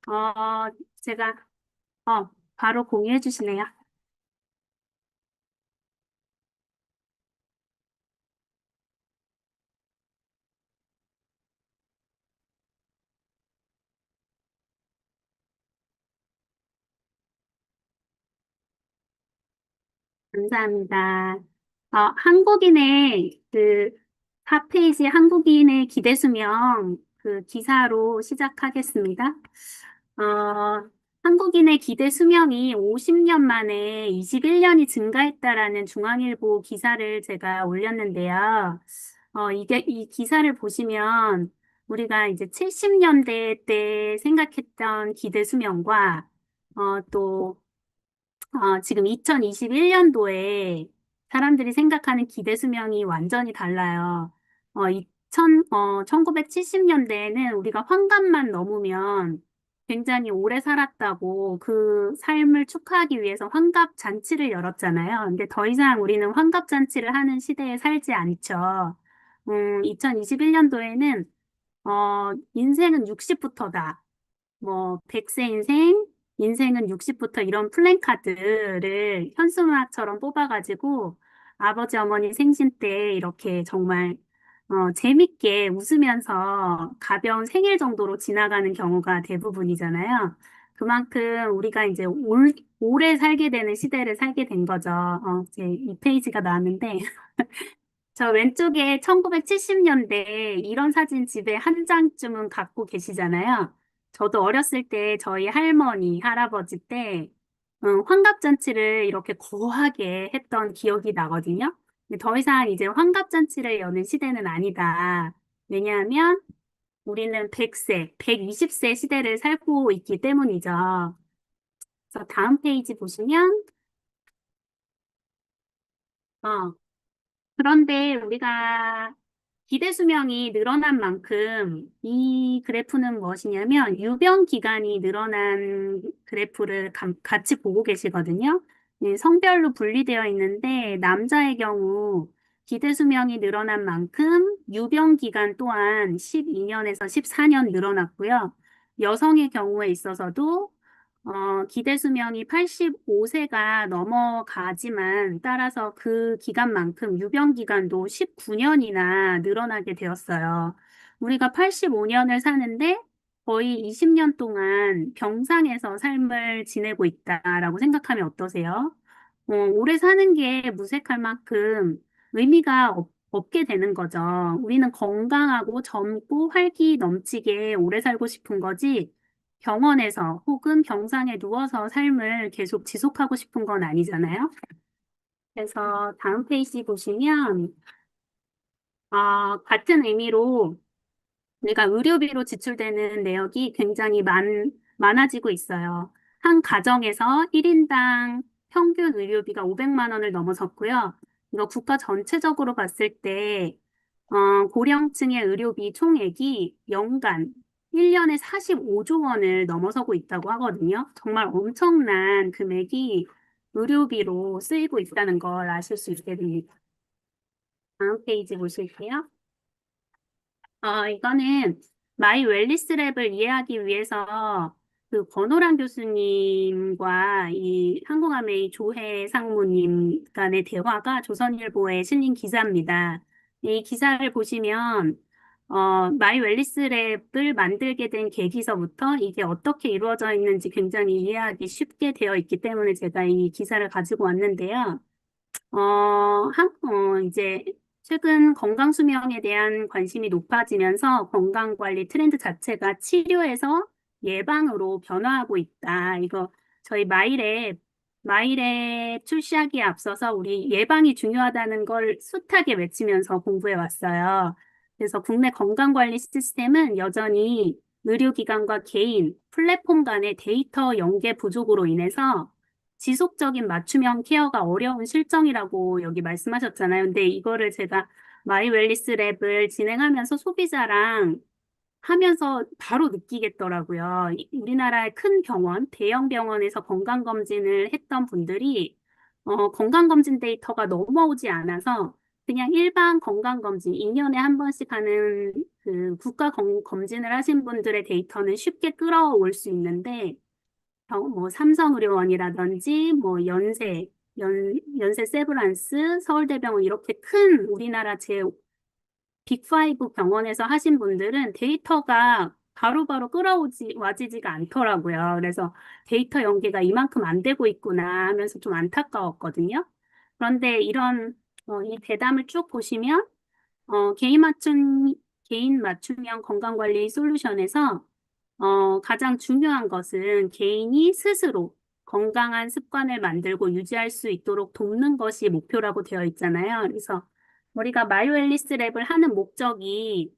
어, 제가, 바로 공유해 주시네요. 감사합니다. 한국인의 4페이지 한국인의 기대 수명 그 기사로 시작하겠습니다. 한국인의 기대 수명이 50년 만에 21년이 증가했다라는 중앙일보 기사를 제가 올렸는데요. 이 기사를 보시면 우리가 이제 70년대 때 생각했던 기대 수명과 또 지금 2021년도에 사람들이 생각하는 기대 수명이 완전히 달라요. 1970년대에는 우리가 환갑만 넘으면 굉장히 오래 살았다고 그 삶을 축하하기 위해서 환갑 잔치를 열었잖아요. 근데 더 이상 우리는 환갑 잔치를 하는 시대에 살지 않죠. 2021년도에는, 인생은 60부터다. 뭐, 100세 인생, 인생은 60부터 이런 플랜카드를 현수막처럼 뽑아가지고 아버지, 어머니 생신 때 이렇게 정말, 재밌게 웃으면서 가벼운 생일 정도로 지나가는 경우가 대부분이잖아요. 그만큼 우리가 이제 오래 살게 되는 시대를 살게 된 거죠. 이제 이 페이지가 나왔는데, 저 왼쪽에 1970년대 이런 사진 집에 한 장쯤은 갖고 계시잖아요. 저도 어렸을 때 저희 할머니, 할아버지 때 환갑잔치를 이렇게 거하게 했던 기억이 나거든요. 근데 더 이상 이제 환갑잔치를 여는 시대는 아니다. 왜냐하면 우리는 100세, 120세 시대를 살고 있기 때문이죠. 그래서 다음 페이지 보시면, 어, 그런데 우리가 기대 수명이 늘어난 만큼 이 그래프는 무엇이냐면 유병 기간이 늘어난 그래프를 같이 보고 계시거든요. 성별로 분리되어 있는데 남자의 경우 기대 수명이 늘어난 만큼 유병 기간 또한 12년에서 14년 늘어났고요. 여성의 경우에 있어서도 기대 수명이 85세가 넘어가지만 따라서 그 기간만큼 유병 기간도 19년이나 늘어나게 되었어요. 우리가 85년을 사는데 거의 20년 동안 병상에서 삶을 지내고 있다라고 생각하면 어떠세요? 오래 사는 게 무색할 만큼 의미가 없게 되는 거죠. 우리는 건강하고 젊고 활기 넘치게 오래 살고 싶은 거지. 병원에서 혹은 병상에 누워서 삶을 계속 지속하고 싶은 건 아니잖아요. 그래서 다음 페이지 보시면, 같은 의미로 우리가 의료비로 지출되는 내역이 굉장히 많아지고 있어요. 한 가정에서 1인당 평균 의료비가 500만 원을 넘어섰고요. 이거 국가 전체적으로 봤을 때, 고령층의 의료비 총액이 연간 1년에 45조 원을 넘어서고 있다고 하거든요. 정말 엄청난 금액이 의료비로 쓰이고 있다는 걸 아실 수 있게 됩니다. 다음 페이지 보실게요. 이거는 마이 웰리스 랩을 이해하기 위해서 그 권오랑 교수님과 이 한국아메이 조혜 상무님 간의 대화가 조선일보에 실린 기사입니다. 이 기사를 보시면 마이 웰리스 랩을 만들게 된 계기서부터 이게 어떻게 이루어져 있는지 굉장히 이해하기 쉽게 되어 있기 때문에 제가 이 기사를 가지고 왔는데요. 이제 최근 건강 수명에 대한 관심이 높아지면서 건강 관리 트렌드 자체가 치료에서 예방으로 변화하고 있다. 이거 저희 마일에 출시하기에 앞서서 우리 예방이 중요하다는 걸 숱하게 외치면서 공부해 왔어요. 그래서 국내 건강 관리 시스템은 여전히 의료기관과 개인, 플랫폼 간의 데이터 연계 부족으로 인해서 지속적인 맞춤형 케어가 어려운 실정이라고 여기 말씀하셨잖아요. 근데 이거를 제가 마이 웰리스 랩을 진행하면서 소비자랑 하면서 바로 느끼겠더라고요. 우리나라의 큰 병원, 대형 병원에서 건강검진을 했던 분들이 건강검진 데이터가 넘어오지 않아서 그냥 일반 건강검진, 2년에 한 번씩 하는 그 검진을 하신 분들의 데이터는 쉽게 끌어올 수 있는데, 뭐 삼성의료원이라든지 뭐 연세 세브란스, 서울대병원 이렇게 큰 우리나라 제 빅5 병원에서 하신 분들은 데이터가 바로바로 와지지가 않더라고요. 그래서 데이터 연계가 이만큼 안 되고 있구나 하면서 좀 안타까웠거든요. 그런데 이 대담을 쭉 보시면, 어, 개인 맞춤, 개인 맞춤형 건강관리 솔루션에서 가장 중요한 것은 개인이 스스로 건강한 습관을 만들고 유지할 수 있도록 돕는 것이 목표라고 되어 있잖아요. 그래서 우리가 마요 앨리스 랩을 하는 목적이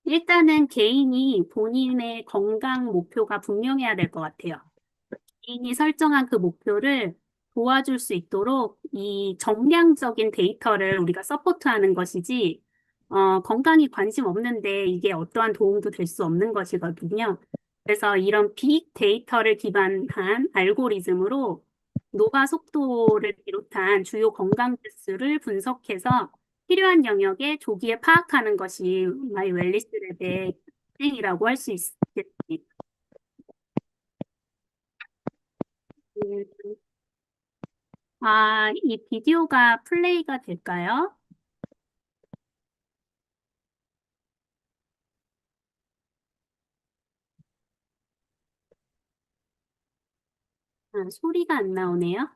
일단은 개인이 본인의 건강 목표가 분명해야 될 것 같아요. 개인이 설정한 그 목표를 도와줄 수 있도록 이 정량적인 데이터를 우리가 서포트하는 것이지, 건강에 관심 없는데 이게 어떠한 도움도 될 수 없는 것이거든요. 그래서 이런 빅 데이터를 기반한 알고리즘으로 노화 속도를 비롯한 주요 건강 지수를 분석해서 필요한 영역에 조기에 파악하는 것이 마이 웰리스 랩의 특징이라고 할 수 있겠습니다. 이 비디오가 플레이가 될까요? 소리가 안 나오네요.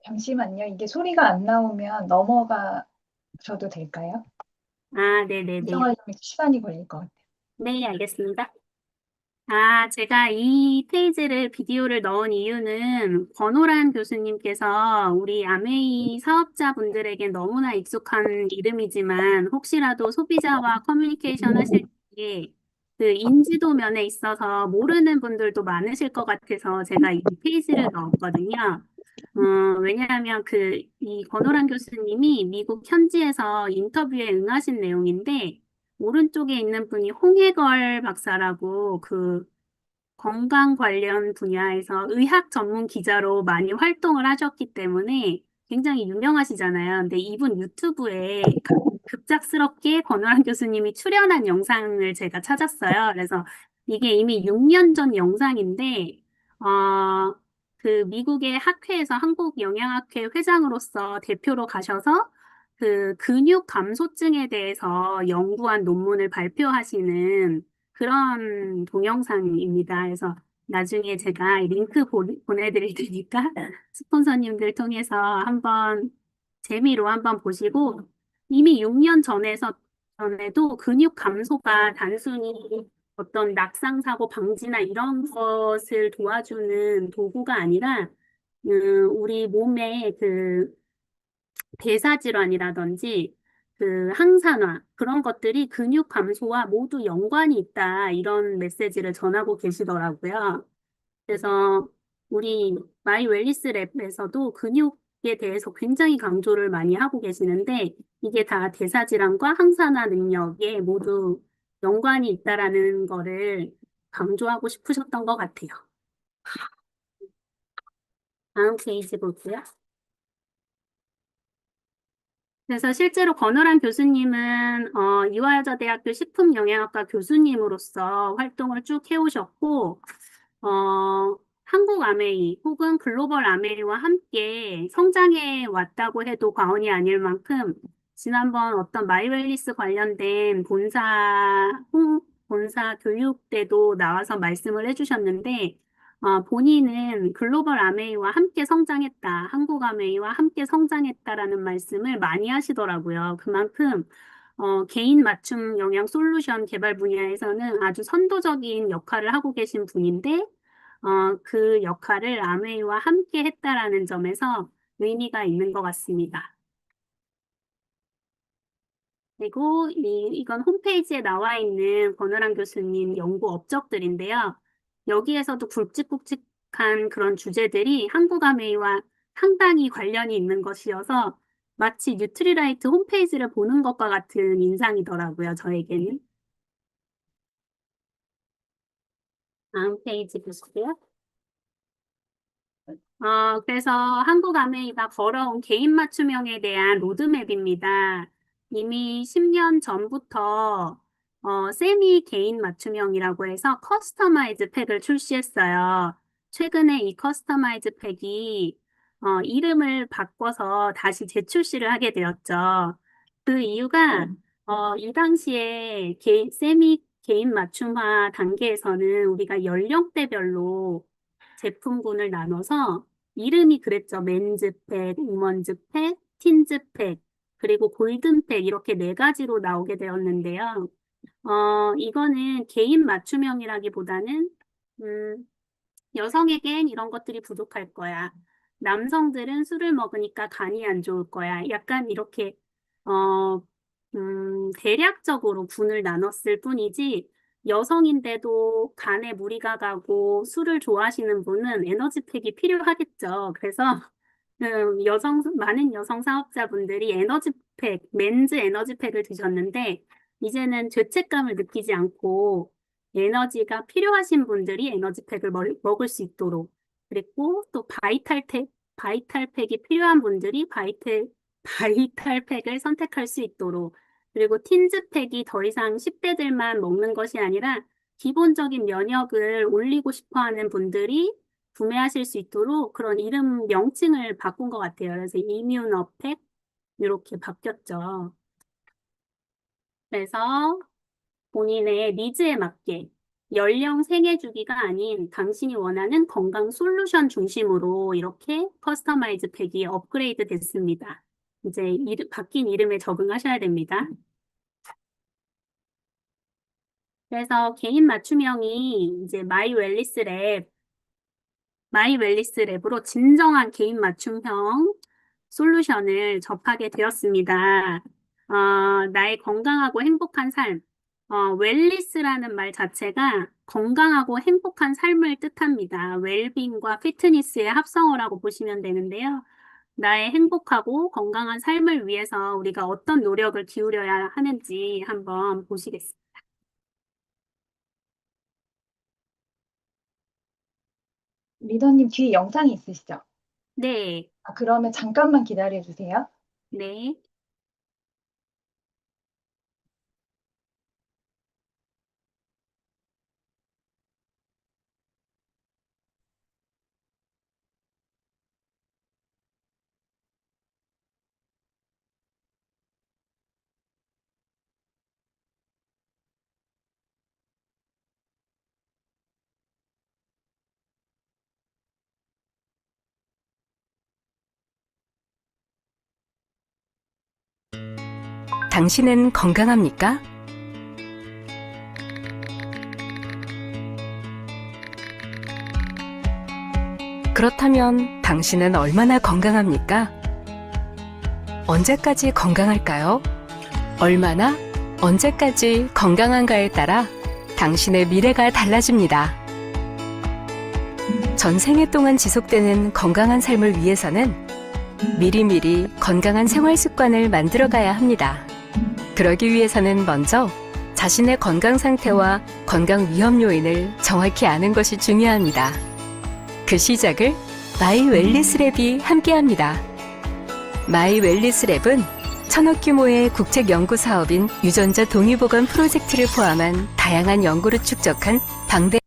잠시만요. 이게 소리가 안 나오면 넘어가셔도 될까요? 네네네. 구성하려면 시간이 걸릴 것 같아요. 네, 알겠습니다. 제가 이 페이지를 비디오를 넣은 이유는 권오란 교수님께서 우리 아메이 사업자분들에게 너무나 익숙한 이름이지만 혹시라도 소비자와 커뮤니케이션 하실 때 그 인지도 면에 있어서 모르는 분들도 많으실 것 같아서 제가 이 페이지를 넣었거든요. 왜냐하면 이 권오란 교수님이 미국 현지에서 인터뷰에 응하신 내용인데 오른쪽에 있는 분이 홍해걸 박사라고 건강 관련 분야에서 의학 전문 기자로 많이 활동을 하셨기 때문에 굉장히 유명하시잖아요. 근데 이분 유튜브에 급작스럽게 권오란 교수님이 출연한 영상을 제가 찾았어요. 그래서 이게 이미 6년 전 영상인데, 어, 미국의 학회에서 한국영양학회 회장으로서 대표로 가셔서 근육 감소증에 대해서 연구한 논문을 발표하시는 그런 동영상입니다. 그래서 나중에 제가 링크 보내드릴 테니까 스폰서님들 통해서 재미로 한번 보시고 이미 6년 전에도 근육 감소가 단순히 어떤 낙상사고 방지나 이런 것을 도와주는 도구가 아니라 우리 몸의 대사질환이라든지 항산화 그런 것들이 근육 감소와 모두 연관이 있다 이런 메시지를 전하고 계시더라고요. 그래서 우리 마이 웰리스 랩에서도 근육에 대해서 굉장히 강조를 많이 하고 계시는데 이게 다 대사질환과 항산화 능력에 모두 연관이 있다라는 거를 강조하고 싶으셨던 것 같아요. 다음 페이지 볼게요. 그래서 실제로 권오란 교수님은 이화여자대학교 식품영양학과 교수님으로서 활동을 쭉 해오셨고, 한국 아메이 혹은 글로벌 아메이와 함께 성장해 왔다고 해도 과언이 아닐 만큼 지난번 어떤 마이웰리스 관련된 본사 교육 때도 나와서 말씀을 해주셨는데, 본인은 글로벌 아메이와 함께 성장했다, 한국 아메이와 함께 성장했다라는 말씀을 많이 하시더라고요. 그만큼 개인 맞춤 영양 솔루션 개발 분야에서는 아주 선도적인 역할을 하고 계신 분인데, 그 역할을 아메이와 함께 했다라는 점에서 의미가 있는 것 같습니다. 그리고 이건 홈페이지에 나와 있는 권오란 교수님 연구 업적들인데요. 여기에서도 굵직굵직한 그런 주제들이 한국 아메이와 상당히 관련이 있는 것이어서 마치 뉴트리라이트 홈페이지를 보는 것과 같은 인상이더라고요, 저에게는. 다음 페이지 보실게요. 그래서 한국 아메이가 걸어온 개인 맞춤형에 대한 로드맵입니다. 이미 10년 전부터 세미 개인 맞춤형이라고 해서 커스터마이즈 팩을 출시했어요. 최근에 이 커스터마이즈 팩이 이름을 바꿔서 다시 재출시를 하게 되었죠. 그 이유가 이 당시에 세미 개인 맞춤화 단계에서는 우리가 연령대별로 제품군을 나눠서 이름이 그랬죠. 맨즈팩, 우먼즈팩, 틴즈팩, 그리고 골든팩 이렇게 네 가지로 나오게 되었는데요. 이거는 개인 맞춤형이라기보다는 음, 여성에겐 이런 것들이 부족할 거야. 남성들은 술을 먹으니까 간이 안 좋을 거야. 약간 이렇게, 어, 대략적으로 군을 나눴을 뿐이지, 여성인데도 간에 무리가 가고 술을 좋아하시는 분은 에너지팩이 필요하겠죠. 그래서 많은 여성 사업자분들이 맨즈 에너지팩을 드셨는데, 이제는 죄책감을 느끼지 않고, 에너지가 필요하신 분들이 에너지팩을 먹을 수 있도록, 그리고 또 바이탈팩이 필요한 분들이 바이탈팩을 선택할 수 있도록, 그리고 틴즈팩이 더 이상 10대들만 먹는 것이 아니라, 기본적인 면역을 올리고 싶어 하는 분들이 구매하실 수 있도록 그런 이름 명칭을 바꾼 것 같아요. 그래서 이뮤너팩 이렇게 바뀌었죠. 그래서 본인의 니즈에 맞게 연령 생애 주기가 아닌 당신이 원하는 건강 솔루션 중심으로 이렇게 커스터마이즈 팩이 업그레이드 됐습니다. 이제 바뀐 이름에 적응하셔야 됩니다. 그래서 개인 맞춤형이 이제 마이 웰리스 랩으로 진정한 개인 맞춤형 솔루션을 접하게 되었습니다. 나의 건강하고 행복한 삶. 웰리스라는 말 자체가 건강하고 행복한 삶을 뜻합니다. 웰빙과 피트니스의 합성어라고 보시면 되는데요. 나의 행복하고 건강한 삶을 위해서 우리가 어떤 노력을 기울여야 하는지 한번 보시겠습니다. 리더님 뒤에 영상이 있으시죠? 네, 아, 그러면 잠깐만 기다려 주세요. 네. 당신은 건강합니까? 그렇다면 당신은 얼마나 건강합니까? 언제까지 건강할까요? 얼마나, 언제까지 건강한가에 따라 당신의 미래가 달라집니다. 전생애 동안 지속되는 건강한 삶을 위해서는 미리미리 건강한 생활 습관을 만들어 가야 합니다. 그러기 위해서는 먼저 자신의 건강 상태와 건강 위험 요인을 정확히 아는 것이 중요합니다. 그 시작을 마이 웰리스 랩이 함께합니다. 마이 웰리스 랩은 1000억 규모의 국책 연구 사업인 유전자 동의보관 프로젝트를 포함한 다양한 연구를 축적한 방대한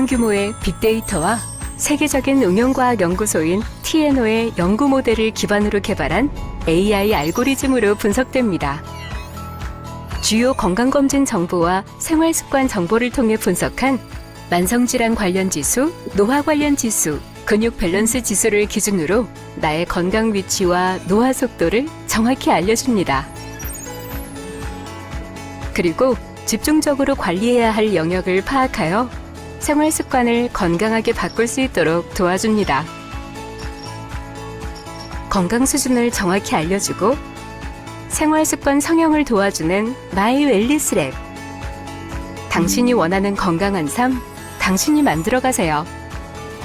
규모의 빅데이터와 세계적인 응용과학 연구소인 TNO의 연구 모델을 기반으로 개발한 AI 알고리즘으로 분석됩니다. 주요 건강검진 정보와 생활습관 정보를 통해 분석한 만성질환 관련 지수, 노화 관련 지수, 근육 밸런스 지수를 기준으로 나의 건강 위치와 노화 속도를 정확히 알려줍니다. 그리고 집중적으로 관리해야 할 영역을 파악하여 생활 습관을 건강하게 바꿀 수 있도록 도와줍니다. 건강 수준을 정확히 알려주고 생활 습관 성형을 도와주는 마이 웰리스 랩. 당신이 원하는 건강한 삶, 당신이 만들어 가세요.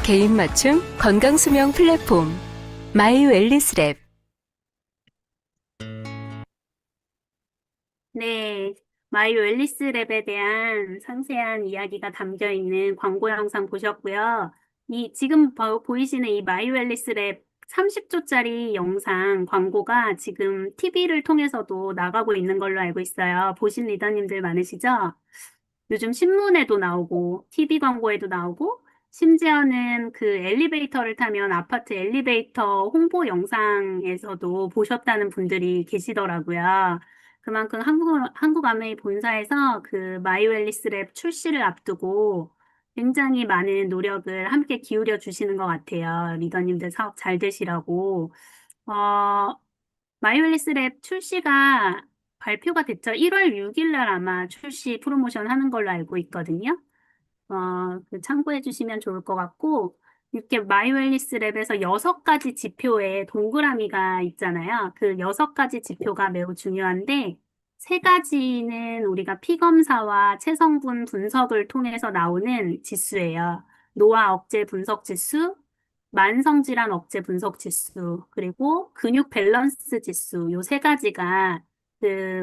개인 맞춤 건강 수명 플랫폼 마이 웰리스 랩. 네, 마이 웰리스 랩에 대한 상세한 이야기가 담겨 있는 광고 영상 보셨고요. 지금 보이시는 이 마이웰리스랩 30초짜리 영상 광고가 지금 TV를 통해서도 나가고 있는 걸로 알고 있어요. 보신 리더님들 많으시죠? 요즘 신문에도 나오고, TV 광고에도 나오고, 심지어는 그 엘리베이터를 타면 아파트 엘리베이터 홍보 영상에서도 보셨다는 분들이 계시더라고요. 그만큼 한국 아메이 본사에서 그 마이웰리스랩 출시를 앞두고 굉장히 많은 노력을 함께 기울여 주시는 것 같아요. 리더님들 사업 잘 되시라고. 어, 마이웰리스랩 출시가 발표가 됐죠. 1월 6일 날 아마 출시 프로모션 하는 걸로 알고 있거든요. 참고해 주시면 좋을 것 같고, 이렇게 마이웰리스 랩에서 6가지 지표에 동그라미가 있잖아요. 그 6가지 지표가 매우 중요한데, 3가지는 우리가 피검사와 체성분 분석을 통해서 나오는 지수예요. 노화 억제 분석 지수, 만성질환 억제 분석 지수, 그리고 근육 밸런스 지수, 요 3가지가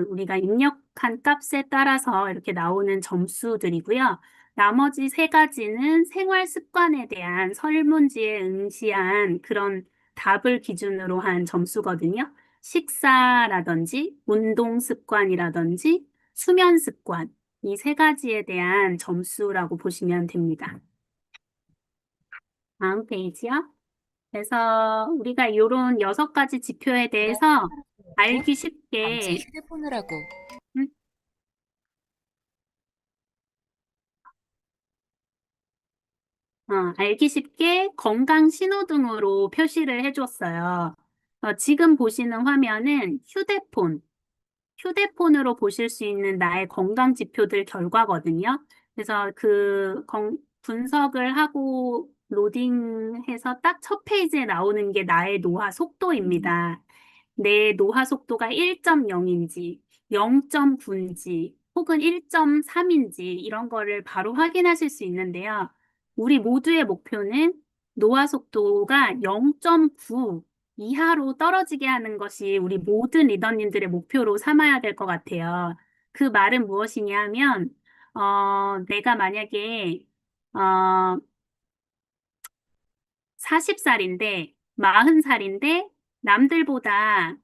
우리가 입력한 값에 따라서 이렇게 나오는 점수들이고요. 나머지 3가지는 생활 습관에 대한 설문지에 응시한 그런 답을 기준으로 한 점수거든요. 식사라든지 운동 습관이라든지 수면 습관, 이 3가지에 대한 점수라고 보시면 됩니다. 다음 페이지요. 그래서 우리가 이런 6가지 지표에 대해서 알기 밤새 쉽게 휴대폰을 하고 음, 알기 쉽게 건강 신호등으로 표시를 해줬어요. 지금 보시는 화면은 휴대폰으로 보실 수 있는 나의 건강 지표들 결과거든요. 그래서 분석을 하고 로딩해서 딱 첫 페이지에 나오는 게 나의 노화 속도입니다. 내 노화 속도가 1.0인지, 0.9인지, 혹은 1.3인지 이런 거를 바로 확인하실 수 있는데요. 우리 모두의 목표는 노화 속도가 0.9 이하로 떨어지게 하는 것이 우리 모든 리더님들의 목표로 삼아야 될 것 같아요. 그 말은 무엇이냐 하면, 내가 만약에, 어, 40살인데, 40살인데, 남들보다,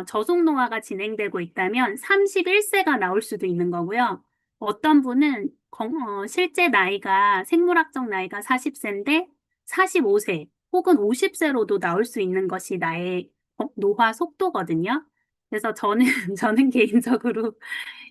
저속노화가 진행되고 있다면 31세가 나올 수도 있는 거고요. 어떤 분은, 실제 나이가, 생물학적 나이가 40세인데, 45세, 혹은 50세로도 나올 수 있는 것이 나의 노화 속도거든요. 그래서 저는, 저는 개인적으로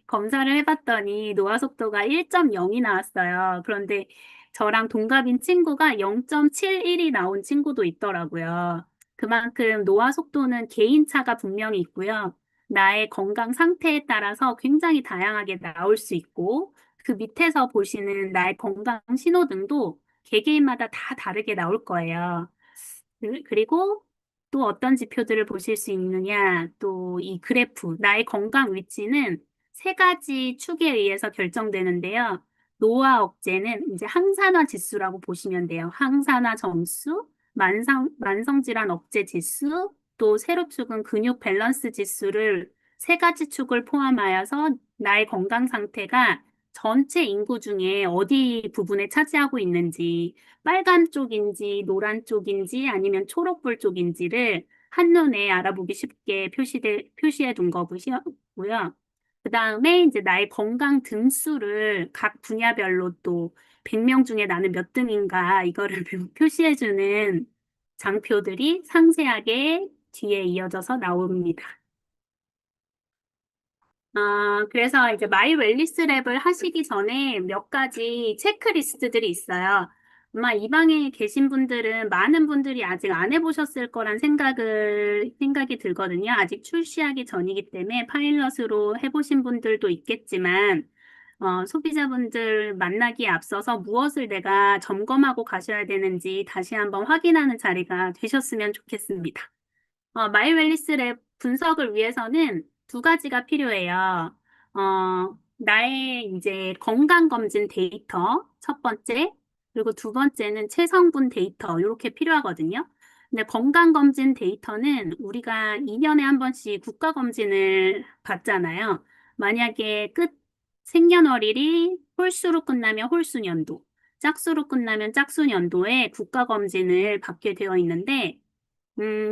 검사를 해봤더니 노화 속도가 1.0이 나왔어요. 그런데 저랑 동갑인 친구가 0.71이 나온 친구도 있더라고요. 그만큼 노화 속도는 개인차가 분명히 있고요. 나의 건강 상태에 따라서 굉장히 다양하게 나올 수 있고, 그 밑에서 보시는 나의 건강 신호등도 개개인마다 다 다르게 나올 거예요. 그리고 또 어떤 지표들을 보실 수 있느냐, 또 이 그래프, 나의 건강 위치는 3가지 축에 의해서 결정되는데요. 노화 억제는 이제 항산화 지수라고 보시면 돼요. 항산화 점수, 만성질환 억제 지수, 또 세로 축은 근육 밸런스 지수를 3가지 축을 포함하여서 나의 건강 상태가 전체 인구 중에 어디 부분에 차지하고 있는지, 빨간 쪽인지 노란 쪽인지 아니면 초록불 쪽인지를 한눈에 알아보기 쉽게 표시해 둔 거고요. 그 다음에 이제 나의 건강 등수를 각 분야별로 또 100명 중에 나는 몇 등인가 이거를 표시해 주는 장표들이 상세하게 뒤에 이어져서 나옵니다. 그래서 이제 마이 웰니스 랩을 하시기 전에 몇 가지 체크리스트들이 있어요. 아마 이 방에 계신 분들은 많은 분들이 아직 안 해보셨을 거란 생각이 들거든요. 아직 출시하기 전이기 때문에 파일럿으로 해보신 분들도 있겠지만, 소비자분들 만나기에 앞서서 무엇을 내가 점검하고 가셔야 되는지 다시 한번 확인하는 자리가 되셨으면 좋겠습니다. 마이 웰니스 랩 분석을 위해서는 2가지가 필요해요. 나의 이제 건강검진 데이터, 첫 번째, 그리고 2번째는 체성분 데이터, 이렇게 필요하거든요. 근데 건강검진 데이터는 우리가 2년에 한 번씩 국가검진을 받잖아요. 만약에 생년월일이 홀수로 끝나면 홀수년도, 짝수로 끝나면 짝수 연도에 국가검진을 받게 되어 있는데,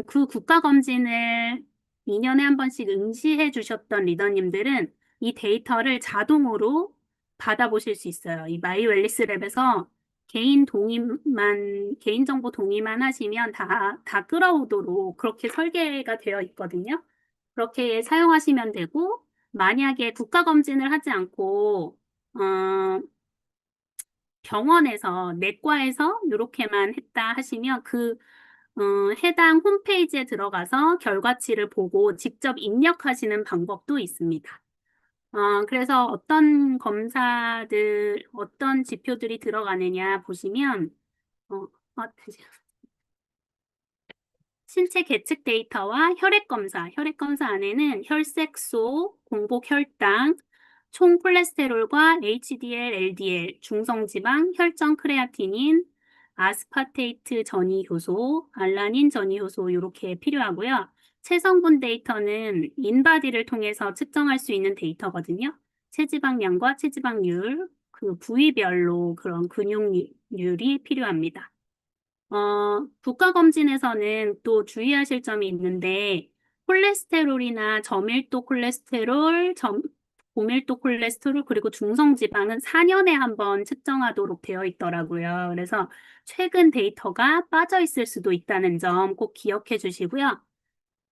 그 국가검진을 2년에 한 번씩 응시해 주셨던 리더님들은 이 데이터를 자동으로 받아보실 수 있어요. 이 마이웰리스 랩에서 개인정보 동의만 하시면 다 끌어오도록 그렇게 설계가 되어 있거든요. 그렇게 사용하시면 되고, 만약에 국가검진을 하지 않고, 병원에서, 내과에서 이렇게만 했다 하시면 해당 홈페이지에 들어가서 결과치를 보고 직접 입력하시는 방법도 있습니다. 그래서 어떤 지표들이 들어가느냐 보시면, 어, 잠시만요. 신체 계측 데이터와 혈액 검사 안에는 혈색소, 공복 혈당, 총 콜레스테롤과 HDL, LDL, 중성지방, 혈전 크레아티닌, 아스파테이트 전이 효소, 알라닌 전이 효소 이렇게 필요하고요. 체성분 데이터는 인바디를 통해서 측정할 수 있는 데이터거든요. 체지방량과 체지방률, 그 부위별로 그런 근육률이 필요합니다. 국가검진에서는 또 주의하실 점이 있는데, 콜레스테롤이나 고밀도 콜레스테롤, 그리고 중성지방은 4년에 한 번 측정하도록 되어 있더라고요. 그래서 최근 데이터가 빠져 있을 수도 있다는 점 꼭 기억해 주시고요.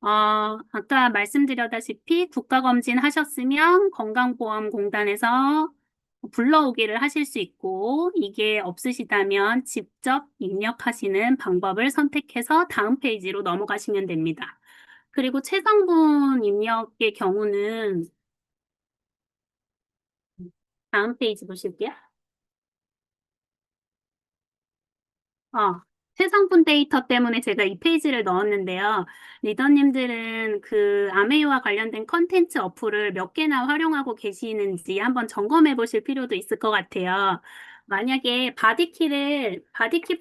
아까 말씀드렸다시피 국가검진 하셨으면 건강보험공단에서 불러오기를 하실 수 있고, 이게 없으시다면 직접 입력하시는 방법을 선택해서 다음 페이지로 넘어가시면 됩니다. 그리고 체성분 입력의 경우는 다음 페이지 보실게요. 어, 해상분 데이터 때문에 제가 이 페이지를 넣었는데요. 리더님들은 그 아메이와 관련된 컨텐츠 어플을 몇 개나 활용하고 계시는지 한번 점검해 보실 필요도 있을 것 같아요. 만약에 바디키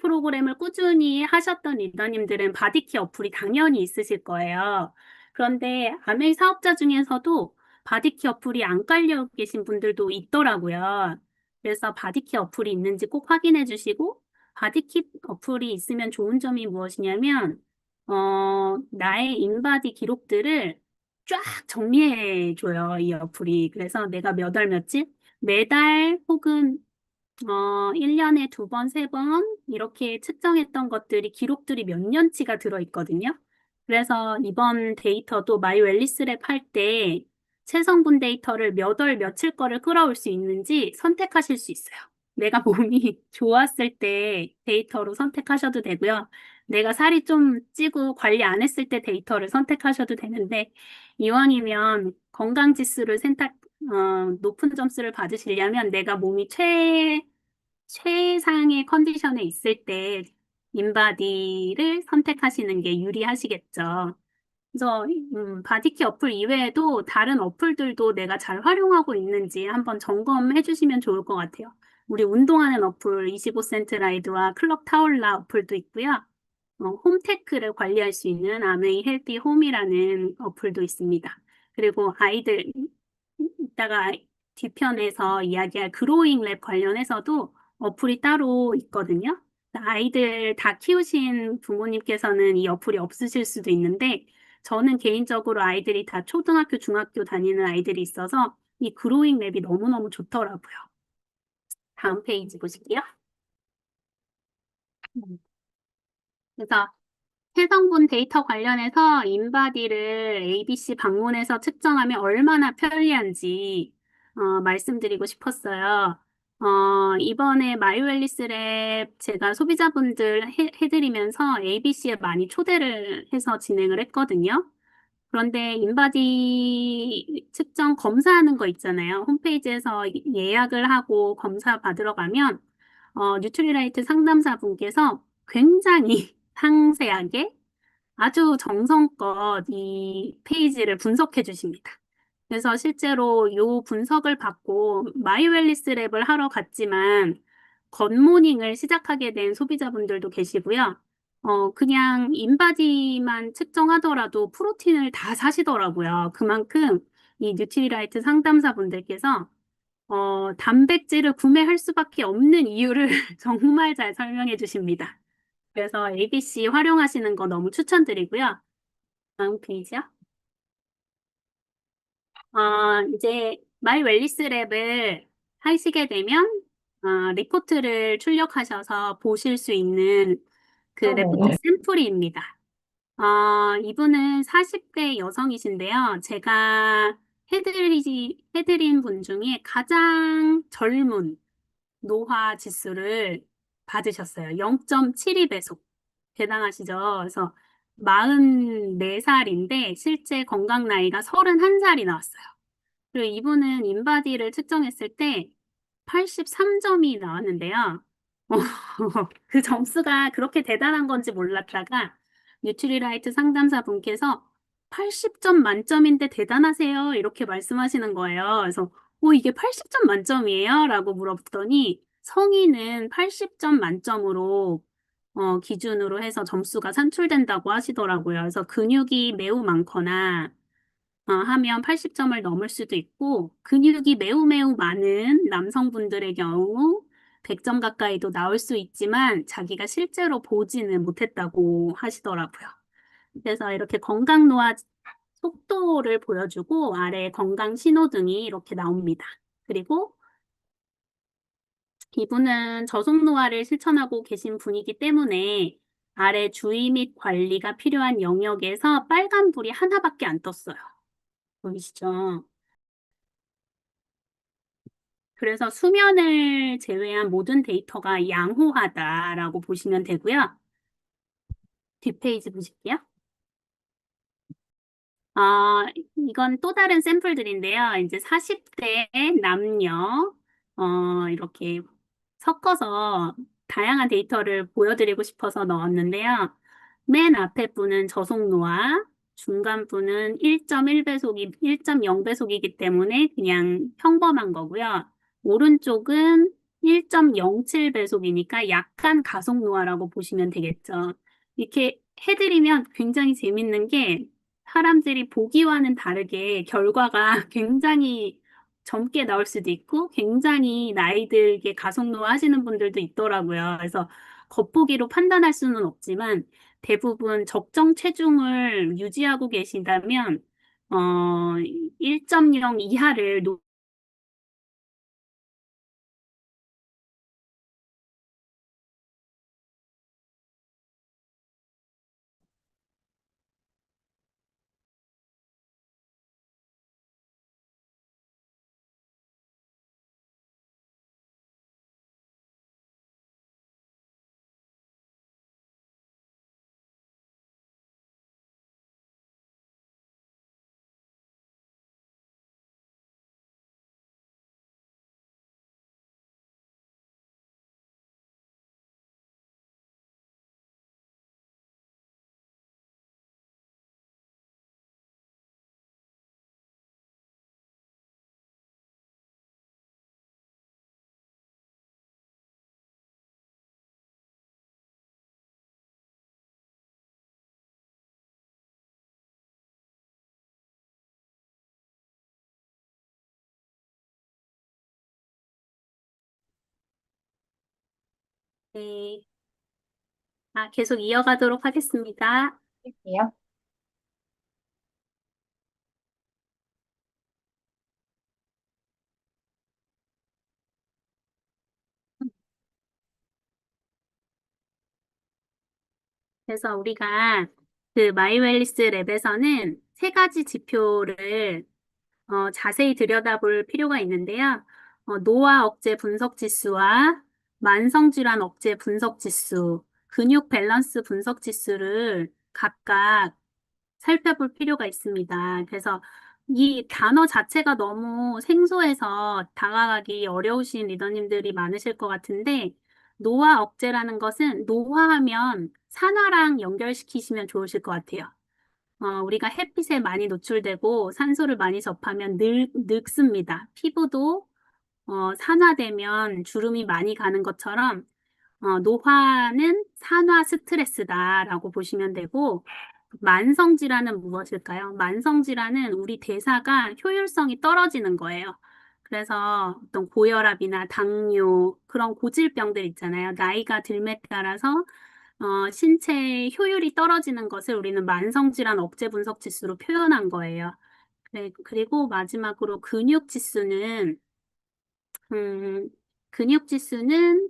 프로그램을 꾸준히 하셨던 리더님들은 바디키 어플이 당연히 있으실 거예요. 그런데 아메이 사업자 중에서도 바디키 어플이 안 깔려 계신 분들도 있더라고요. 그래서 바디키 어플이 있는지 꼭 확인해 주시고, 바디킵 어플이 있으면 좋은 점이 무엇이냐면, 나의 인바디 기록들을 쫙 정리해줘요, 이 어플이. 그래서 내가 몇 월 며칠, 매달 혹은 1년에 두 번, 세 번, 이렇게 측정했던 것들이, 기록들이 몇 년치가 들어있거든요. 그래서 이번 데이터도 마이웰리스랩 할 때 체성분 데이터를 몇 월 며칠 거를 끌어올 수 있는지 선택하실 수 있어요. 내가 몸이 좋았을 때 데이터로 선택하셔도 되고요. 내가 살이 좀 찌고 관리 안 했을 때 데이터를 선택하셔도 되는데, 이왕이면 건강지수를 높은 점수를 받으시려면 내가 몸이 최상의 컨디션에 있을 때 인바디를 선택하시는 게 유리하시겠죠. 그래서 바디키 어플 이외에도 다른 어플들도 내가 잘 활용하고 있는지 한번 점검해 주시면 좋을 것 같아요. 우리 운동하는 어플 25센트 라이드와 클럽 타올라 어플도 있고요. 홈테크를 관리할 수 있는 아메이 헬티 홈이라는 어플도 있습니다. 그리고 이따가 뒤편에서 이야기할 그로잉 랩 관련해서도 어플이 따로 있거든요. 아이들 다 키우신 부모님께서는 이 어플이 없으실 수도 있는데, 저는 개인적으로 아이들이 다 초등학교, 중학교 다니는 아이들이 있어서 이 그로잉 랩이 너무너무 좋더라고요. 다음 페이지 보실게요. 그래서 해성분 데이터 관련해서 인바디를 ABC 방문해서 측정하면 얼마나 편리한지 말씀드리고 싶었어요. 이번에 마이웰리스랩 제가 소비자분들 해드리면서 ABC에 많이 초대를 해서 진행을 했거든요. 그런데 인바디 측정 검사하는 거 있잖아요. 홈페이지에서 예약을 하고 검사 받으러 가면 뉴트리라이트 상담사분께서 굉장히 상세하게 아주 정성껏 이 페이지를 분석해 주십니다. 그래서 실제로 요 분석을 받고 마이웰리스 랩을 하러 갔지만 굿모닝을 시작하게 된 소비자분들도 계시고요. 그냥 인바디만 측정하더라도 프로틴을 다 사시더라고요. 그만큼 이 뉴트리라이트 상담사분들께서 단백질을 구매할 수밖에 없는 이유를 정말 잘 설명해 주십니다. 그래서 ABC 활용하시는 거 너무 추천드리고요. 다음 페이지요. 이제 마이 웰리스 랩을 하시게 되면 리포트를 출력하셔서 보실 수 있는 그 레포트 샘플입니다. 이분은 40대 여성이신데요. 제가 해드린 분 중에 가장 젊은 노화 지수를 받으셨어요. 0.72배속. 대단하시죠? 그래서 44살인데 실제 건강 나이가 31살이 나왔어요. 그리고 이분은 인바디를 측정했을 때 83점이 나왔는데요. 어, 그 점수가 그렇게 대단한 건지 몰랐다가 뉴트리라이트 상담사 분께서 80점 만점인데 대단하세요. 이렇게 말씀하시는 거예요. 그래서 이게 80점 만점이에요? 라고 물어봤더니 성인은 80점 만점으로 기준으로 해서 점수가 산출된다고 하시더라고요. 그래서 근육이 매우 많거나 하면 80점을 넘을 수도 있고, 근육이 매우 매우 많은 남성분들의 경우 100점 가까이도 나올 수 있지만 자기가 실제로 보지는 못했다고 하시더라고요. 그래서 이렇게 건강 노화 속도를 보여주고 아래 건강 신호등이 이렇게 나옵니다. 그리고 이분은 저속 노화를 실천하고 계신 분이기 때문에 아래 주의 및 관리가 필요한 영역에서 빨간불이 하나밖에 안 떴어요. 보이시죠? 그래서 수면을 제외한 모든 데이터가 양호하다라고 보시면 되고요. 뒷페이지 보실게요. 이건 또 다른 샘플들인데요. 이제 40대 남녀, 이렇게 섞어서 다양한 데이터를 보여드리고 싶어서 넣었는데요. 맨 앞에 분은 저속노화, 중간 분은 1.0배속이기 때문에 그냥 평범한 거고요. 오른쪽은 1.07배속이니까 약간 가속노화라고 보시면 되겠죠. 이렇게 해드리면 굉장히 재밌는 게 사람들이 보기와는 다르게 결과가 굉장히 젊게 나올 수도 있고 굉장히 나이 들게 가속노화 하시는 분들도 있더라고요. 그래서 겉보기로 판단할 수는 없지만 대부분 적정 체중을 유지하고 계신다면 1.0 이하를 네, 계속 이어가도록 하겠습니다. 할게요. 그래서 우리가 그 마이웰리스 랩에서는 세 가지 지표를 자세히 들여다볼 필요가 있는데요. 노화 억제 분석 지수와 만성질환 억제 분석 지수, 근육 밸런스 분석 지수를 각각 살펴볼 필요가 있습니다. 그래서 이 단어 자체가 너무 생소해서 다가가기 어려우신 리더님들이 많으실 것 같은데, 노화 억제라는 것은 노화하면 산화랑 연결시키시면 좋으실 것 같아요. 우리가 햇빛에 많이 노출되고 산소를 많이 접하면 늙습니다. 피부도 산화되면 주름이 많이 가는 것처럼 노화는 산화 스트레스다라고 보시면 되고, 만성 질환은 무엇일까요? 만성 질환은 우리 대사가 효율성이 떨어지는 거예요. 그래서 어떤 고혈압이나 당뇨, 그런 고질병들 있잖아요. 나이가 들에 따라서 신체 효율이 떨어지는 것을 우리는 만성질환 억제 분석 지수로 표현한 거예요. 그리고 마지막으로 음, 근육 지수는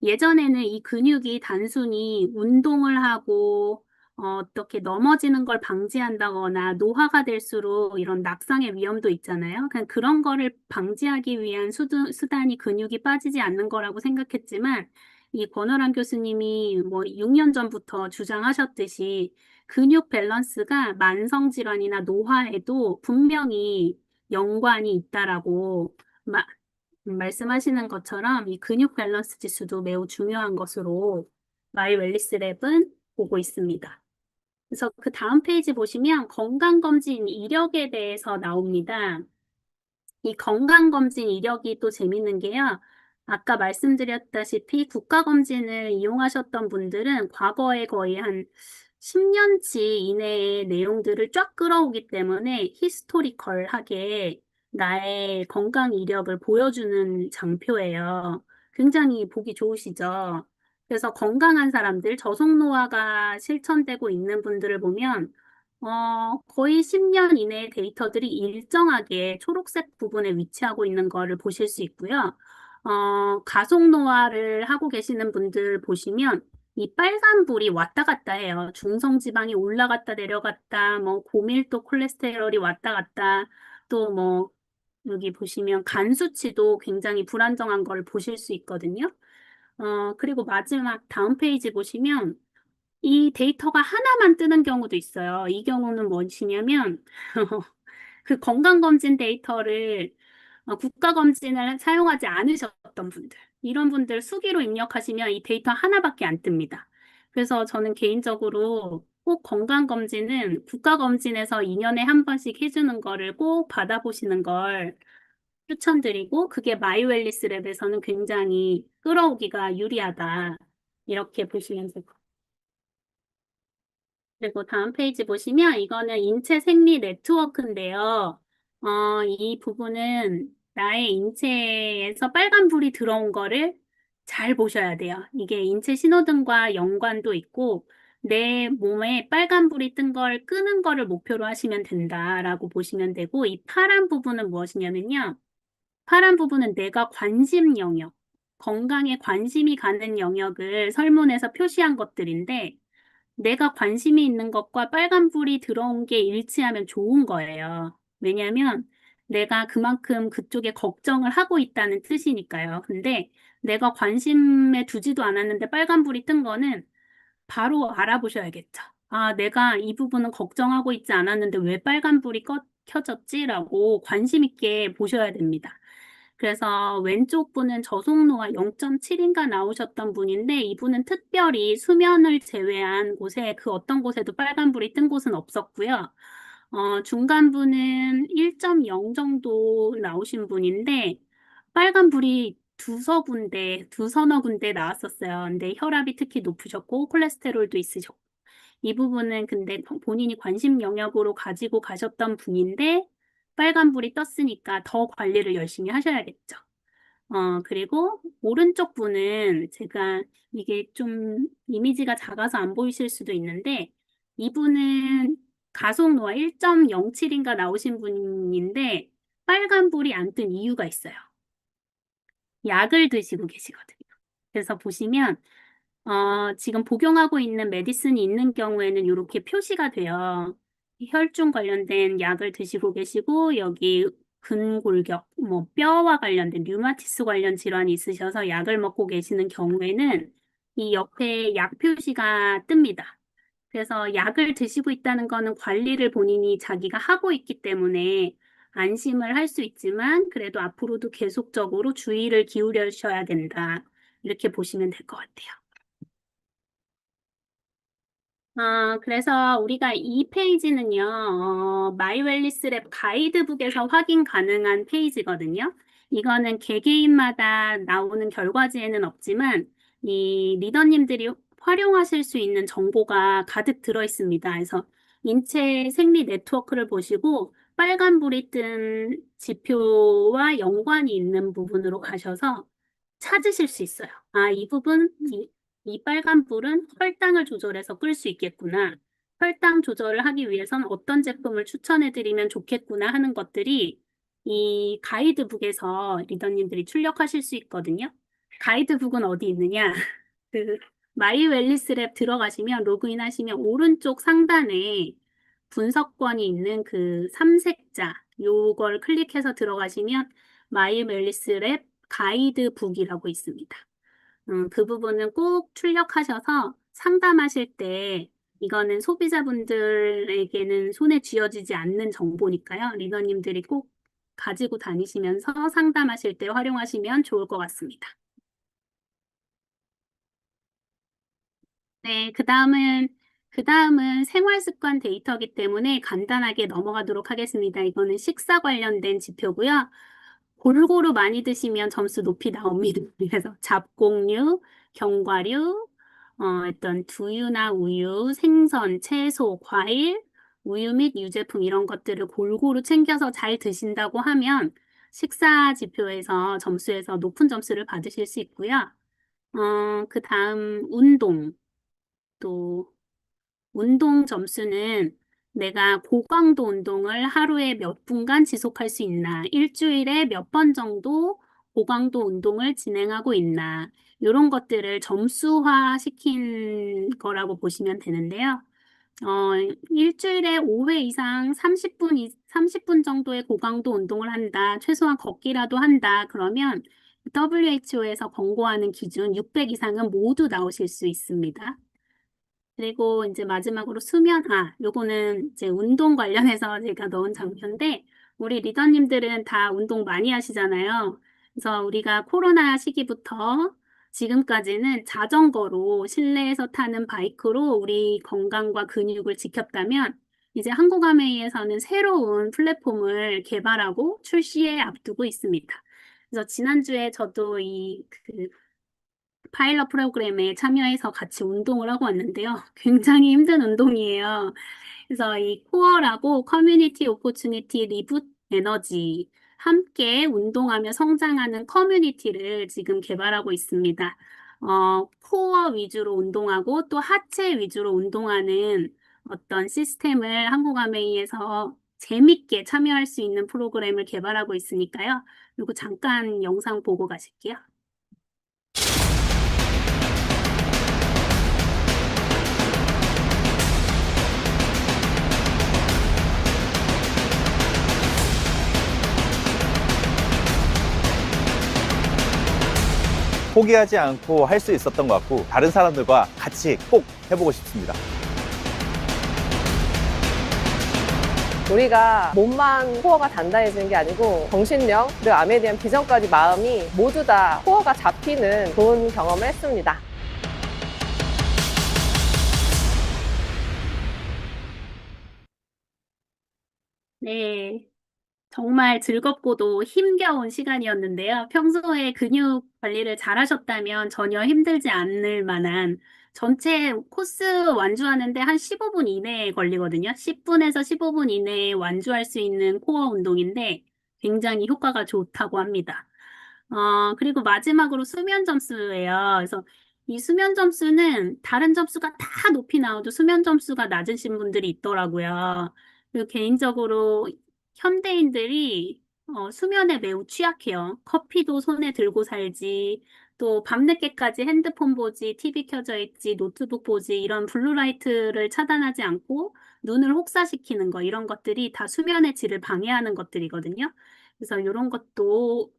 예전에는 이 근육이 단순히 운동을 하고 어떻게 넘어지는 걸 방지한다거나 노화가 될수록 이런 낙상의 위험도 있잖아요. 그냥 그런 거를 방지하기 위한 수단이 근육이 빠지지 않는 거라고 생각했지만 이 권호람 교수님이 뭐 6년 전부터 주장하셨듯이 근육 밸런스가 만성 질환이나 노화에도 분명히 연관이 있다라고 말씀하시는 것처럼 이 근육 밸런스 지수도 매우 중요한 것으로 마이 웰리스 랩은 보고 있습니다. 그래서 그 다음 페이지 보시면 건강검진 이력에 대해서 나옵니다. 이 건강검진 이력이 또 재밌는 게요. 아까 말씀드렸다시피 국가검진을 이용하셨던 분들은 과거에 거의 한 10년치 이내의 내용들을 쫙 끌어오기 때문에 히스토리컬하게 나의 건강 이력을 보여주는 장표예요. 굉장히 보기 좋으시죠? 그래서 건강한 사람들, 저속노화가 실천되고 있는 분들을 보면 거의 10년 이내의 데이터들이 일정하게 초록색 부분에 위치하고 있는 거를 보실 수 있고요. 가속노화를 하고 계시는 분들 보시면 이 빨간 불이 왔다 갔다 해요. 중성지방이 올라갔다 내려갔다, 뭐 고밀도 콜레스테롤이 왔다 갔다, 또 뭐 여기 보시면 간 수치도 굉장히 불안정한 걸 보실 수 있거든요. 그리고 마지막 다음 페이지 보시면 이 데이터가 하나만 뜨는 경우도 있어요. 이 경우는 무엇이냐면, 그 건강검진 데이터를 국가검진을 사용하지 않으셨던 분들, 이런 분들 수기로 입력하시면 이 데이터 하나밖에 안 뜹니다. 그래서 저는 개인적으로 꼭 건강검진은 국가검진에서 2년에 한 번씩 해주는 거를 꼭 받아보시는 걸 추천드리고, 그게 마이웰리스 랩에서는 굉장히 끌어오기가 유리하다. 이렇게 보시면 될 것 같아요. 그리고 다음 페이지 보시면 이거는 인체 생리 네트워크인데요. 이 부분은 나의 인체에서 빨간불이 들어온 거를 잘 보셔야 돼요. 이게 인체 신호등과 연관도 있고 내 몸에 빨간불이 뜬 걸 끄는 거를 목표로 하시면 된다라고 보시면 되고 이 파란 부분은 무엇이냐면요. 파란 부분은 내가 관심 영역, 건강에 관심이 가는 영역을 설문에서 표시한 것들인데 내가 관심이 있는 것과 빨간불이 들어온 게 일치하면 좋은 거예요. 왜냐하면 내가 그만큼 그쪽에 걱정을 하고 있다는 뜻이니까요. 근데 내가 관심에 두지도 않았는데 빨간불이 뜬 거는 바로 알아보셔야겠죠. 아, 내가 이 부분은 걱정하고 있지 않았는데 왜 빨간불이 켜졌지라고 관심 있게 보셔야 됩니다. 그래서 왼쪽 분은 저속노화 0.7인가 나오셨던 분인데 이분은 특별히 수면을 제외한 곳에 그 어떤 곳에도 빨간불이 뜬 곳은 없었고요. 중간 분은 1.0 정도 나오신 분인데 빨간불이 두서너 군데 나왔었어요. 근데 혈압이 특히 높으셨고 콜레스테롤도 있으셨고 이 부분은 근데 본인이 관심 영역으로 가지고 가셨던 분인데 빨간불이 떴으니까 더 관리를 열심히 하셔야겠죠. 그리고 오른쪽 분은 제가 이게 좀 이미지가 작아서 안 보이실 수도 있는데 이분은 가속노화 1.07인가 나오신 분인데 빨간불이 안 뜬 이유가 있어요. 약을 드시고 계시거든요. 그래서 보시면 지금 복용하고 있는 메디슨이 있는 경우에는 이렇게 표시가 돼요. 혈중 관련된 약을 드시고 계시고, 여기 근골격, 뭐 뼈와 관련된 류마티스 관련 질환이 있으셔서 약을 먹고 계시는 경우에는 이 옆에 약 표시가 뜹니다. 그래서 약을 드시고 있다는 거는 관리를 본인이 자기가 하고 있기 때문에 안심을 할 수 있지만, 그래도 앞으로도 계속적으로 주의를 기울여셔야 된다. 이렇게 보시면 될 것 같아요. 그래서 우리가 이 페이지는요, 마이웰리스 랩 가이드북에서 확인 가능한 페이지거든요. 이거는 개개인마다 나오는 결과지에는 없지만, 이 리더님들이 활용하실 수 있는 정보가 가득 들어 있습니다. 그래서 인체 생리 네트워크를 보시고, 빨간불이 뜬 지표와 연관이 있는 부분으로 가셔서 찾으실 수 있어요. 아, 이 빨간불은 혈당을 조절해서 끌 수 있겠구나. 혈당 조절을 하기 위해서는 어떤 제품을 추천해드리면 좋겠구나 하는 것들이 이 가이드북에서 리더님들이 출력하실 수 있거든요. 가이드북은 어디 있느냐? 그 마이 웰니스 랩 들어가시면 로그인 하시면 오른쪽 상단에 분석권이 있는 그 삼색자 요걸 클릭해서 들어가시면 마이 웰니스 랩 가이드북이라고 있습니다. 그 부분은 꼭 출력하셔서 상담하실 때 이거는 소비자분들에게는 손에 쥐어지지 않는 정보니까요. 리더님들이 꼭 가지고 다니시면서 상담하실 때 활용하시면 좋을 것 같습니다. 네, 그 다음은 생활습관 데이터이기 때문에 간단하게 넘어가도록 하겠습니다. 이거는 식사 관련된 지표고요. 골고루 많이 드시면 점수 높이 나옵니다. 그래서 잡곡류, 견과류, 어떤 두유나 우유, 생선, 채소, 과일, 우유 및 유제품 이런 것들을 골고루 챙겨서 잘 드신다고 하면 식사 지표에서 점수에서 높은 점수를 받으실 수 있고요. 그 다음 또 운동 점수는 내가 고강도 운동을 하루에 몇 분간 지속할 수 있나, 일주일에 몇 번 정도 고강도 운동을 진행하고 있나, 이런 것들을 점수화 시킨 거라고 보시면 되는데요. 일주일에 5회 이상 30분 정도의 고강도 운동을 한다, 최소한 걷기라도 한다, 그러면 WHO에서 권고하는 기준 600 이상은 모두 나오실 수 있습니다. 그리고 이제 마지막으로 요거는 이제 운동 관련해서 제가 넣은 장표인데, 우리 리더님들은 다 운동 많이 하시잖아요. 그래서 우리가 코로나 시기부터 지금까지는 자전거로 실내에서 타는 바이크로 우리 건강과 근육을 지켰다면, 이제 한국아메이에서는 새로운 플랫폼을 개발하고 출시에 앞두고 있습니다. 그래서 지난주에 저도 파일럿 프로그램에 참여해서 같이 운동을 하고 왔는데요. 굉장히 힘든 운동이에요. 그래서 이 코어라고 커뮤니티 오포추니티 리붓 에너지 함께 운동하며 성장하는 커뮤니티를 지금 개발하고 있습니다. 코어 위주로 운동하고 또 하체 위주로 운동하는 어떤 시스템을 한국아메이에서 재밌게 참여할 수 있는 프로그램을 개발하고 있으니까요. 그리고 잠깐 영상 보고 가실게요. 포기하지 않고 할 수 있었던 것 같고 다른 사람들과 같이 꼭 해보고 싶습니다. 우리가 몸만 코어가 단단해지는 게 아니고 정신력 그리고 암에 대한 비전까지 마음이 모두 다 코어가 잡히는 좋은 경험을 했습니다. 네. 정말 즐겁고도 힘겨운 시간이었는데요. 평소에 근육 관리를 잘 하셨다면 전혀 힘들지 않을 만한 전체 코스 완주하는데 한 15분 이내에 걸리거든요. 10분에서 15분 이내에 완주할 수 있는 코어 운동인데 굉장히 효과가 좋다고 합니다. 그리고 마지막으로 수면 점수예요. 그래서 이 수면 점수는 다른 점수가 다 높이 나와도 수면 점수가 낮으신 분들이 있더라고요. 그리고 개인적으로 현대인들이 수면에 매우 취약해요. 커피도 손에 들고 살지, 또 밤늦게까지 핸드폰 보지, TV 켜져 있지, 노트북 보지, 이런 블루라이트를 차단하지 않고 눈을 혹사시키는 거, 이런 것들이 다 수면의 질을 방해하는 것들이거든요. 그래서 이런 것도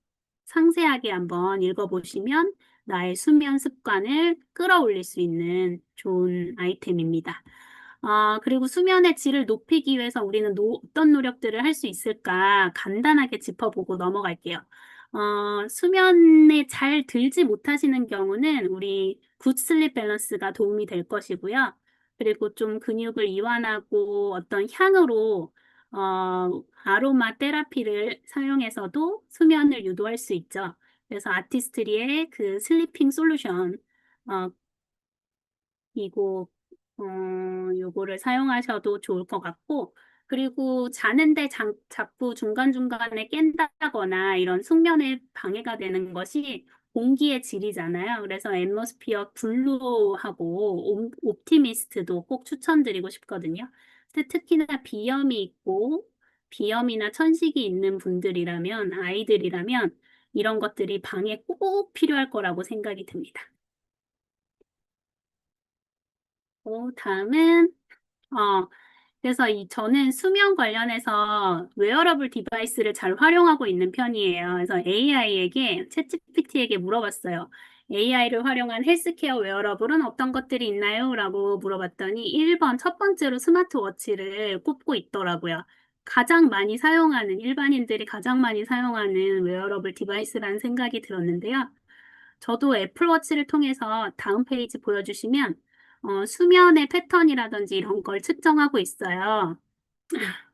상세하게 한번 읽어보시면 나의 수면 습관을 끌어올릴 수 있는 좋은 아이템입니다. 그리고 수면의 질을 높이기 위해서 우리는 어떤 노력들을 할 수 있을까 간단하게 짚어보고 넘어갈게요. 수면에 잘 들지 못하시는 경우는 우리 굿 슬립 밸런스가 도움이 될 것이고요. 그리고 좀 근육을 이완하고 어떤 향으로 아로마 테라피를 사용해서도 수면을 유도할 수 있죠. 그래서 아티스트리의 그 슬리핑 솔루션, 이거, 요거를 사용하셔도 좋을 것 같고, 그리고 자는데 자꾸 중간중간에 깬다거나 이런 숙면에 방해가 되는 것이 공기의 질이잖아요. 그래서 앰모스피어 블루하고 옵티미스트도 꼭 추천드리고 싶거든요. 근데 특히나 비염이 있고 비염이나 천식이 있는 분들이라면, 아이들이라면 이런 것들이 방에 꼭 필요할 거라고 생각이 듭니다. 다음은 어, 그래서 저는 수면 관련해서 웨어러블 디바이스를 잘 활용하고 있는 편이에요. 그래서 AI에게, 챗GPT에게 물어봤어요. AI를 활용한 헬스케어 웨어러블은 어떤 것들이 있나요? 라고 물어봤더니 1번, 첫 번째로 스마트워치를 꼽고 있더라고요. 가장 많이 사용하는, 일반인들이 가장 많이 사용하는 웨어러블 디바이스라는 생각이 들었는데요. 저도 애플워치를 통해서 다음 페이지 보여주시면 수면의 패턴이라든지 이런 걸 측정하고 있어요.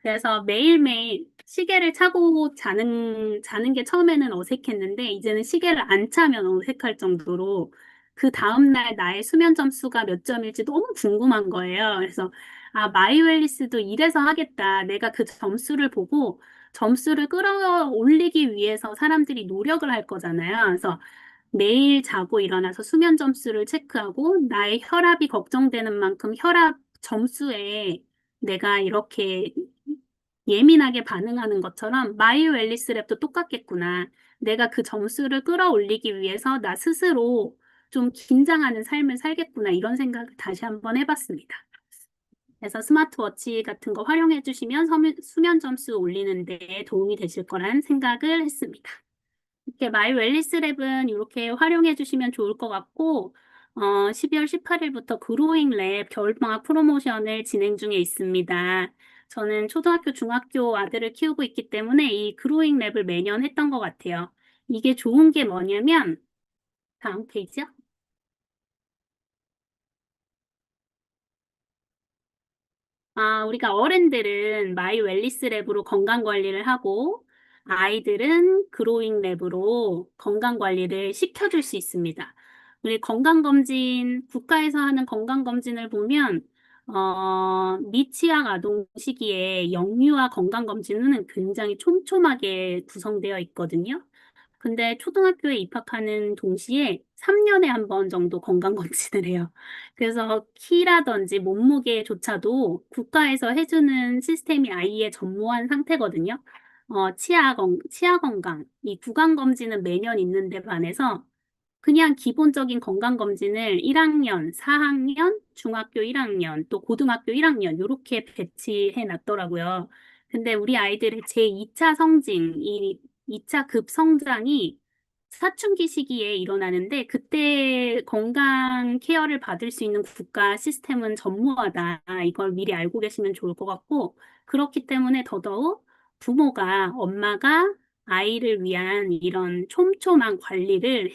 그래서 매일매일 시계를 차고 자는 게 처음에는 어색했는데, 이제는 시계를 안 차면 어색할 정도로 그 다음날 나의 수면 점수가 몇 점일지 너무 궁금한 거예요. 그래서, 마이웰리스도 이래서 하겠다. 내가 그 점수를 보고 점수를 끌어올리기 위해서 사람들이 노력을 할 거잖아요. 그래서 매일 자고 일어나서 수면 점수를 체크하고 나의 혈압이 걱정되는 만큼 혈압 점수에 내가 이렇게 예민하게 반응하는 것처럼 마이 웰리스 랩도 똑같겠구나. 내가 그 점수를 끌어올리기 위해서 나 스스로 좀 긴장하는 삶을 살겠구나. 이런 생각을 다시 한번 해봤습니다. 그래서 스마트워치 같은 거 활용해 주시면 수면 점수 올리는 데 도움이 되실 거란 생각을 했습니다. 이렇게 마이 웰리스 랩은 이렇게 활용해 주시면 좋을 것 같고, 12월 18일부터 그로잉 랩 겨울방학 프로모션을 진행 중에 있습니다. 저는 초등학교, 중학교 아들을 키우고 있기 때문에 이 그로잉 랩을 매년 했던 것 같아요. 이게 좋은 게 뭐냐면, 다음 페이지요. 우리가 어른들은 마이 웰리스 랩으로 건강 관리를 하고, 아이들은 그로잉 랩으로 건강 관리를 시켜줄 수 있습니다. 우리 건강검진, 국가에서 하는 건강검진을 보면, 미취학 아동 시기에 영유아 건강검진은 굉장히 촘촘하게 구성되어 있거든요. 근데 초등학교에 입학하는 동시에 3년에 한 번 정도 건강검진을 해요. 그래서 키라든지 몸무게조차도 국가에서 해주는 시스템이 아이의 전무한 상태거든요. 치아 건강, 이 구강검진은 매년 있는데 반해서 그냥 기본적인 건강검진을 1학년, 4학년, 중학교 1학년, 또 고등학교 1학년, 이렇게 배치해 놨더라고요. 근데 우리 아이들의 제2차 성징, 이 2차 급성장이 사춘기 시기에 일어나는데, 그때 건강 케어를 받을 수 있는 국가 시스템은 전무하다. 이걸 미리 알고 계시면 좋을 것 같고, 그렇기 때문에 더더욱 부모가, 엄마가 아이를 위한 이런 촘촘한 관리를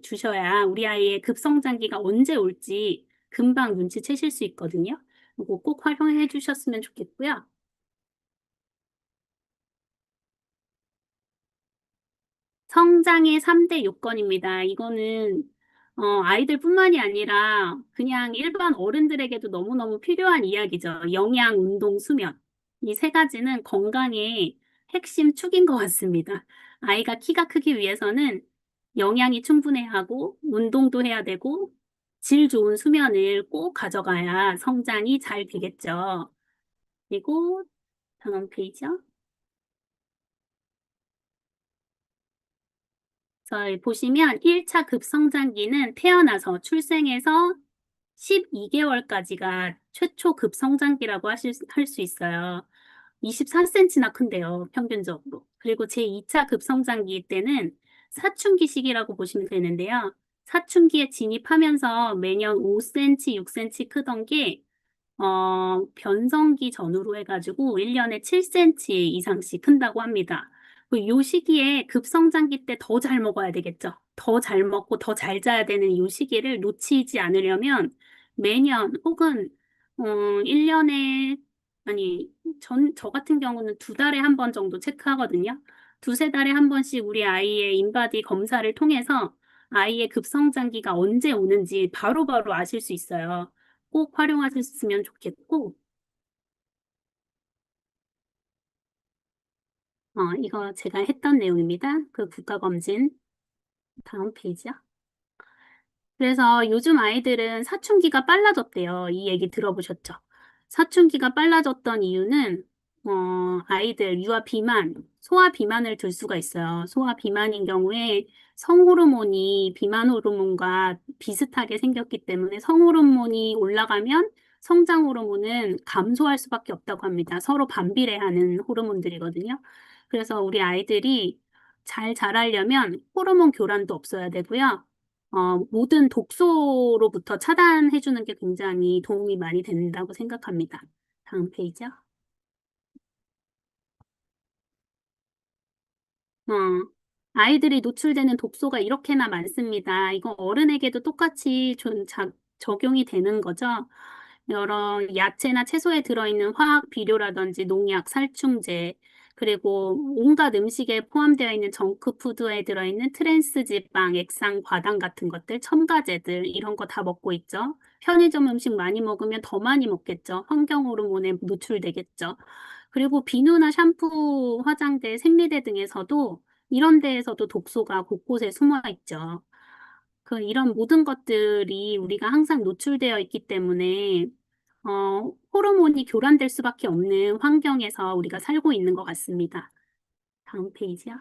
주셔야 우리 아이의 급성장기가 언제 올지 금방 눈치채실 수 있거든요. 이거 꼭 활용해 주셨으면 좋겠고요. 성장의 3대 요건입니다. 이거는 아이들뿐만이 아니라 그냥 일반 어른들에게도 너무너무 필요한 이야기죠. 영양, 운동, 수면. 이 세 가지는 건강의 핵심 축인 것 같습니다. 아이가 키가 크기 위해서는 영양이 충분해야 하고, 운동도 해야 되고, 질 좋은 수면을 꼭 가져가야 성장이 잘 되겠죠. 그리고 다음 페이지요. 자, 보시면 1차 급성장기는 태어나서 출생해서 12개월까지가 최초 급성장기라고 할 수 있어요. 24cm나 큰데요, 평균적으로. 그리고 제2차 급성장기 때는 사춘기 시기라고 보시면 되는데요. 사춘기에 진입하면서 매년 5cm, 6cm 크던 게 변성기 전후로 해가지고 1년에 7cm 이상씩 큰다고 합니다. 요 시기에 급성장기 때 더 잘 먹어야 되겠죠. 더 잘 먹고 더 잘 자야 되는 요 시기를 놓치지 않으려면 매년 혹은 1년에 아니 저 같은 경우는 2달에 한 번 정도 체크하거든요. 두세 달에 한 번씩 우리 아이의 인바디 검사를 통해서 아이의 급성장기가 언제 오는지 바로바로 아실 수 있어요. 꼭 활용하셨으면 좋겠고, 이거 제가 했던 내용입니다. 그 국가검진. 다음 페이지요. 그래서 요즘 아이들은 사춘기가 빨라졌대요. 이 얘기 들어보셨죠? 사춘기가 빨라졌던 이유는, 아이들 유아 비만, 소아 비만을 들 수가 있어요. 소아 비만인 경우에 성호르몬이 비만 호르몬과 비슷하게 생겼기 때문에 성호르몬이 올라가면 성장 호르몬은 감소할 수밖에 없다고 합니다. 서로 반비례하는 호르몬들이거든요. 그래서 우리 아이들이 잘 자라려면 호르몬 교란도 없어야 되고요. 모든 독소로부터 차단해주는 게 굉장히 도움이 많이 된다고 생각합니다. 다음 페이지요. 어, 아이들이 노출되는 독소가 이렇게나 많습니다. 이거 어른에게도 똑같이 적용이 되는 거죠. 여러 야채나 채소에 들어있는 화학 비료라든지 농약, 살충제, 그리고 온갖 음식에 포함되어 있는 정크푸드에 들어있는 트랜스 지방, 액상, 과당 같은 것들, 첨가제들, 이런 거 다 먹고 있죠. 편의점 음식 많이 먹으면 더 많이 먹겠죠. 환경 호르몬에 노출되겠죠. 그리고 비누나 샴푸, 화장대, 생리대 등에서도 이런 데에서도 독소가 곳곳에 숨어 있죠. 이런 모든 것들이 우리가 항상 노출되어 있기 때문에 호르몬이 교란될 수밖에 없는 환경에서 우리가 살고 있는 것 같습니다. 다음 페이지요.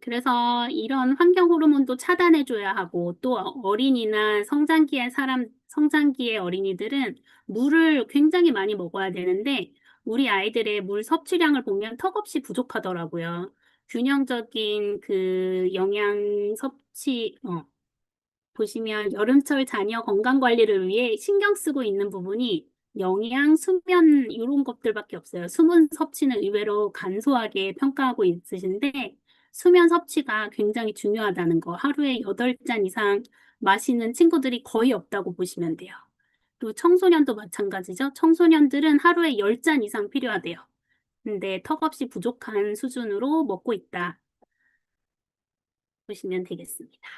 그래서 이런 환경 호르몬도 차단해줘야 하고, 또 어린이나 성장기의 어린이들은 물을 굉장히 많이 먹어야 되는데, 우리 아이들의 물 섭취량을 보면 턱없이 부족하더라고요. 균형적인 그 영양 섭취, 보시면 여름철 자녀 건강 관리를 위해 신경 쓰고 있는 부분이 영양, 수면 이런 것들밖에 없어요. 수분 섭취는 의외로 간소하게 평가하고 있으신데 수면 섭취가 굉장히 중요하다는 거. 하루에 8잔 이상 마시는 친구들이 거의 없다고 보시면 돼요. 또 청소년도 마찬가지죠. 청소년들은 하루에 10잔 이상 필요하대요. 근데 턱없이 부족한 수준으로 먹고 있다. 보시면 되겠습니다.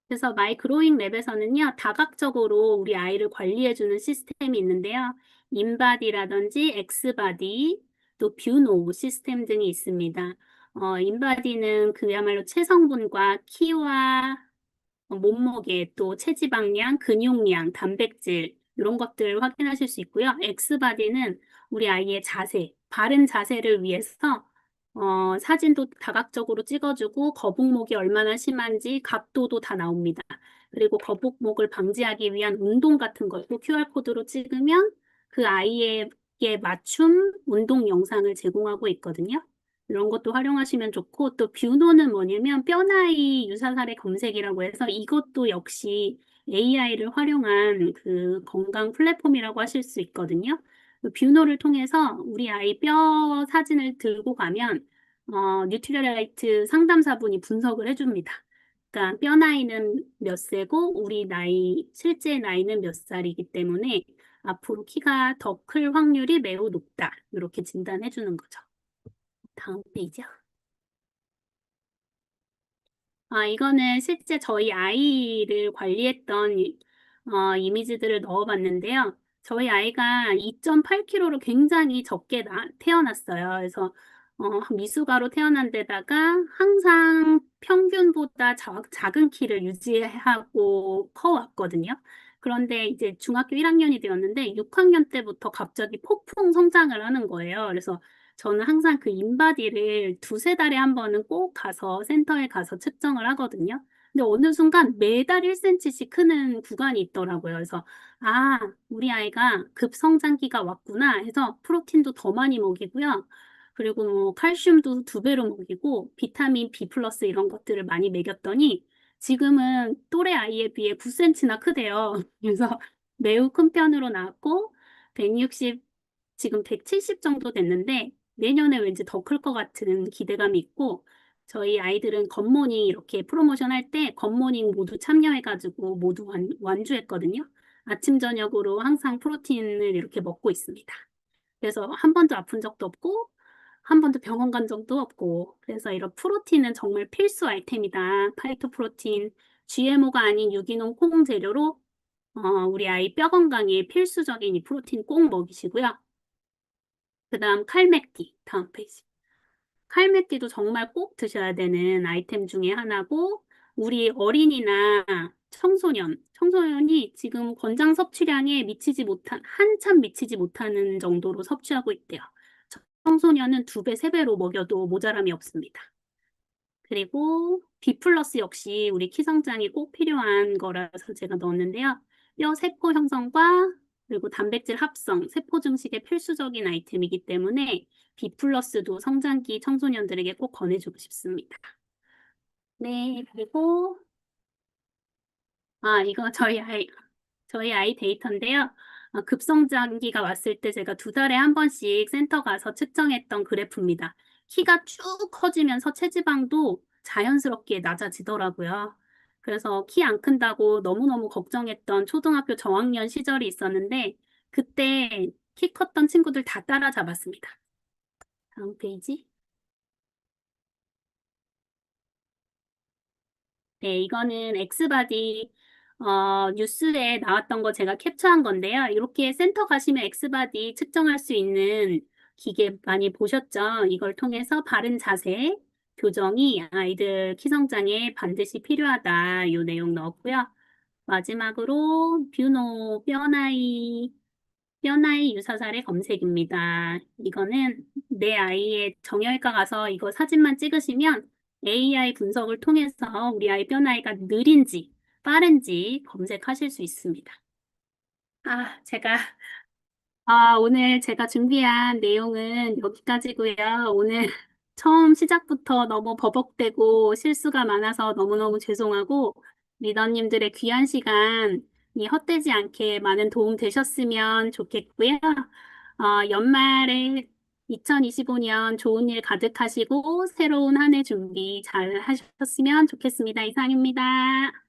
그래서 마이그로잉 랩에서는요, 다각적으로 우리 아이를 관리해주는 시스템이 있는데요. 인바디라든지 엑스바디, 또 뷰노 시스템 등이 있습니다. 인바디는 그야말로 체성분과 키와 몸무게, 또 체지방량, 근육량, 단백질 이런 것들 확인하실 수 있고요. 엑스바디는 우리 아이의 자세, 바른 자세를 위해서 사진도 다각적으로 찍어주고 거북목이 얼마나 심한지 각도도 다 나옵니다. 그리고 거북목을 방지하기 위한 운동 같은 것도 QR코드로 찍으면 그 아이에게 맞춤 운동 영상을 제공하고 있거든요. 이런 것도 활용하시면 좋고, 또 뷰노는 뭐냐면 뼈나이 유사사례 검색이라고 해서 이것도 역시 AI를 활용한 그 건강 플랫폼이라고 하실 수 있거든요. 뷰노를 통해서 우리 아이 뼈 사진을 들고 가면 뉴트리라이트 상담사분이 분석을 해줍니다. 그러니까 뼈 나이는 몇 세고 우리 나이 실제 나이는 몇 살이기 때문에 앞으로 키가 더 클 확률이 매우 높다. 이렇게 진단해 주는 거죠. 다음 페이지요. 이거는 실제 저희 아이를 관리했던 이미지들을 넣어봤는데요. 저희 아이가 2.8kg로 굉장히 적게 태어났어요. 그래서 미숙아로 태어난 데다가 항상 평균보다 작은 키를 유지하고 커왔거든요. 그런데 이제 중학교 1학년이 되었는데 6학년 때부터 갑자기 폭풍 성장을 하는 거예요. 그래서 저는 항상 그 인바디를 두세 달에 한 번은 꼭 가서 센터에 가서 측정을 하거든요. 근데 어느 순간 매달 1cm씩 크는 구간이 있더라고요. 그래서 우리 아이가 급성장기가 왔구나 해서 프로틴도 더 많이 먹이고요. 그리고 뭐 칼슘도 2배로 먹이고 비타민 B 플러스 이런 것들을 많이 먹였더니 지금은 또래 아이에 비해 9cm나 크대요. 그래서 매우 큰 편으로 나왔고 160, 지금 170 정도 됐는데 내년에 왠지 더 클 것 같은 기대감이 있고 저희 아이들은 굿모닝 이렇게 프로모션 할 때 굿모닝 모두 참여해가지고 모두 완주했거든요. 아침 저녁으로 항상 프로틴을 이렇게 먹고 있습니다. 그래서 한 번도 아픈 적도 없고 한 번도 병원 간 적도 없고 그래서 이런 프로틴은 정말 필수 아이템이다. 파이토 프로틴 GMO가 아닌 유기농 콩 재료로 우리 아이 뼈 건강에 필수적인 이 프로틴 꼭 먹이시고요. 그 다음 칼맥티, 다음 페이지. 칼맥티도 정말 꼭 드셔야 되는 아이템 중에 하나고, 우리 어린이나 청소년이 지금 권장 섭취량에 한참 미치지 못하는 정도로 섭취하고 있대요. 청소년은 2배, 3배로 먹여도 모자람이 없습니다. 그리고 B 플러스 역시 우리 키 성장이 꼭 필요한 거라서 제가 넣었는데요. 뼈 세포 형성과 그리고 단백질 합성, 세포 증식의 필수적인 아이템이기 때문에 B 플러스도 성장기 청소년들에게 꼭 권해주고 싶습니다. 네, 그리고 이거 저희 아이 데이터인데요. 급성장기가 왔을 때 제가 2달에 한 번씩 센터 가서 측정했던 그래프입니다. 키가 쭉 커지면서 체지방도 자연스럽게 낮아지더라고요. 그래서 키 안 큰다고 너무너무 걱정했던 초등학교 저학년 시절이 있었는데, 그때 키 컸던 친구들 다 따라잡았습니다. 다음 페이지. 네, 이거는 엑스바디 뉴스에 나왔던 거 제가 캡처한 건데요. 이렇게 센터 가시면 엑스바디 측정할 수 있는 기계 많이 보셨죠? 이걸 통해서 바른 자세, 교정이 아이들 키 성장에 반드시 필요하다. 이 내용 넣었고요. 마지막으로 뷰노 뼈나이 유사살의 검색입니다. 이거는 내 아이의 정형외과 가서 이거 사진만 찍으시면 AI 분석을 통해서 우리 아이 뼈나이가 느린지 빠른지 검색하실 수 있습니다. 오늘 제가 준비한 내용은 여기까지고요. 오늘 처음 시작부터 너무 버벅대고 실수가 많아서 너무너무 죄송하고, 리더님들의 귀한 시간이 헛되지 않게 많은 도움 되셨으면 좋겠고요. 연말에 2025년 좋은 일 가득하시고 새로운 한 해 준비 잘 하셨으면 좋겠습니다. 이상입니다.